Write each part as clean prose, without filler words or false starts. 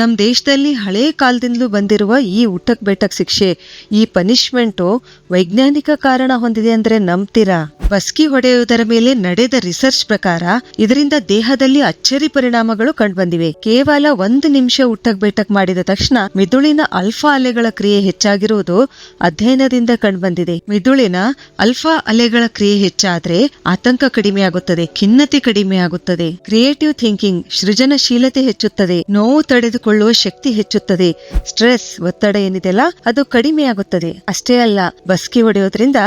ನಮ್ ದೇಶದಲ್ಲಿ ಹಳೆ ಕಾಲದಿಂದಲೂ ಬಂದಿರುವ ಈ ಉಟಕ್ ಬೆಟಕ್ ಶಿಕ್ಷೆ, ಈ ಪನಿಷ್ಮೆಂಟು ವೈಜ್ಞಾನಿಕ ಕಾರಣ ಹೊಂದಿದೆ ಅಂದ್ರೆ ನಂಬ್ತೀರಾ? ಬಸ್ಕಿ ಹೊಡೆಯುವುದರ ಮೇಲೆ ನಡೆದ ರಿಸರ್ಚ್ ಪ್ರಕಾರ ಇದರಿಂದ ದೇಹದಲ್ಲಿ ಅಚ್ಚರಿ ಪರಿಣಾಮಗಳು ಕಂಡುಬಂದಿವೆ. ಕೇವಲ 1 ನಿಮಿಷ ಉಟಕ್ ಬೆಟಕ್ ಮಾಡಿದ ತಕ್ಷಣ ಮಿದುಳಿನ ಅಲ್ಫಾ ಅಲೆಗಳ ಕ್ರಿಯೆ ಹೆಚ್ಚಾಗಿರುವುದು ಅಧ್ಯಯನದಿಂದ ಕಂಡುಬಂದಿದೆ. ಮಿದುಳಿನ ಅಲ್ಫಾ ಅಲೆಗಳ ಕ್ರಿಯೆ ಹೆಚ್ಚಾದ್ರೆ ಆತಂಕ ಕಡಿಮೆಯಾಗುತ್ತದೆ, ಖಿನ್ನತೆ ಕಡಿಮೆಯಾಗುತ್ತದೆ, ಕ್ರಿಯೇಟಿವ್ ಥಿಂಕಿಂಗ್ ಸೃಜನಶೀಲತೆ ಹೆಚ್ಚುತ್ತದೆ, ನೋವು ತಡೆದುಕೊಳ್ಳುವ ಶಕ್ತಿ ಹೆಚ್ಚುತ್ತದೆ, ಸ್ಟ್ರೆಸ್ ಒತ್ತಡ ಏನಿದೆಲ್ಲ ಅದು ಕಡಿಮೆಯಾಗುತ್ತದೆ. ಅಷ್ಟೇ ಅಲ್ಲ, ಬಸ್ಕಿ ಹೊಡೆಯೋದ್ರಿಂದ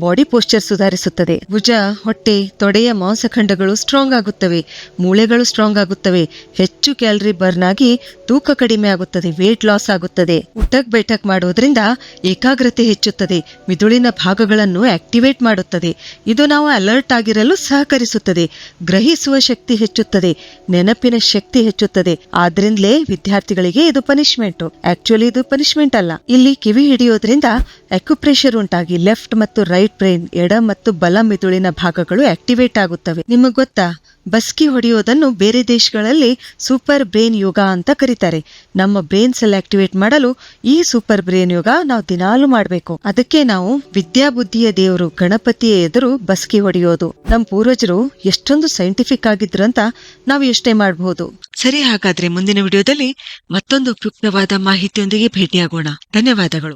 ಬಾಡಿ ಪೋಸ್ಚರ್ ಸುಧಾರಿಸುತ್ತದೆ. ಭುಜ, ಹೊಟ್ಟೆ, ತೊಡೆಯ ಮಾಂಸಖಂಡಗಳು ಸ್ಟ್ರಾಂಗ್ ಆಗುತ್ತವೆ, ಮೂಳೆಗಳು ಸ್ಟ್ರಾಂಗ್ ಆಗುತ್ತವೆ, ಹೆಚ್ಚು ಕ್ಯಾಲರಿ ಬರ್ನ್ ಆಗಿ ತೂಕ ಕಡಿಮೆ ಆಗುತ್ತದೆ, ವೇಟ್ ಲಾಸ್ ಆಗುತ್ತದೆ. ಉಟಕ್ ಬೈಟಕ್ ಮಾಡೋದ್ರಿಂದ ಏಕಾಗ್ರತೆ ಹೆಚ್ಚುತ್ತದೆ, ಮಿದುಳಿನ ಭಾಗಗಳನ್ನು ಆಕ್ಟಿವೇಟ್ ಮಾಡುತ್ತದೆ. ಇದು ನಾವು ಅಲರ್ಟ್ ಆಗಿರಲು ಸಹಕರಿಸುತ್ತದೆ, ಗ್ರಹಿಸುವ ಶಕ್ತಿ ಹೆಚ್ಚುತ್ತದೆ, ನೆನಪಿನ ಶಕ್ತಿ ಹೆಚ್ಚುತ್ತದೆ. ಆದ್ರಿಂದಲೇ ವಿದ್ಯಾರ್ಥಿಗಳಿಗೆ ಇದು ಪನಿಷ್ಮೆಂಟ್. ಆಕ್ಚುಲಿ ಇದು ಪನಿಷ್ಮೆಂಟ್ ಅಲ್ಲ. ಇಲ್ಲಿ ಕಿವಿ ಹಿಡಿಯೋದ್ರಿಂದ ಅಕ್ಯುಪ್ರೆಷರ್ ಉಂಟಾಗಿ ಲೆಫ್ಟ್ ಮತ್ತು ರೈಟ್ ಬ್ರೈನ್, ಎಡ ಮತ್ತು ಬಲ ಮಿದುಳಿನ ಭಾಗಗಳು ಆಕ್ಟಿವೇಟ್ ಆಗುತ್ತವೆ. ನಿಮಗ್ ಗೊತ್ತಾ, ಬಸ್ಕಿ ಹೊಡೆಯೋದನ್ನು ಬೇರೆ ದೇಶಗಳಲ್ಲಿ ಸೂಪರ್ ಬ್ರೇನ್ ಯೋಗ ಅಂತ ಕರೀತಾರೆ. ನಮ್ಮ ಬ್ರೇನ್ಸ್ ಎಲ್ಲ ಆಕ್ಟಿವೇಟ್ ಮಾಡಲು ಈ ಸೂಪರ್ ಬ್ರೇನ್ ಯೋಗ ನಾವು ದಿನಾಲು ಮಾಡ್ಬೇಕು. ಅದಕ್ಕೆ ನಾವು ವಿದ್ಯಾಬುದ್ಧಿಯ ದೇವರು ಗಣಪತಿಯ ಎದುರು ಬಸ್ಕಿ ಹೊಡೆಯೋದು. ನಮ್ಮ ಪೂರ್ವಜರು ಎಷ್ಟೊಂದು ಸೈಂಟಿಫಿಕ್ ಆಗಿದ್ರಂತ ನಾವು ಎಷ್ಟೇ ಮಾಡಬಹುದು. ಸರಿ, ಹಾಗಾದ್ರೆ ಮುಂದಿನ ವಿಡಿಯೋದಲ್ಲಿ ಮತ್ತೊಂದು ಉಪಯುಕ್ತವಾದ ಮಾಹಿತಿಯೊಂದಿಗೆ ಭೇಟಿಯಾಗೋಣ. ಧನ್ಯವಾದಗಳು.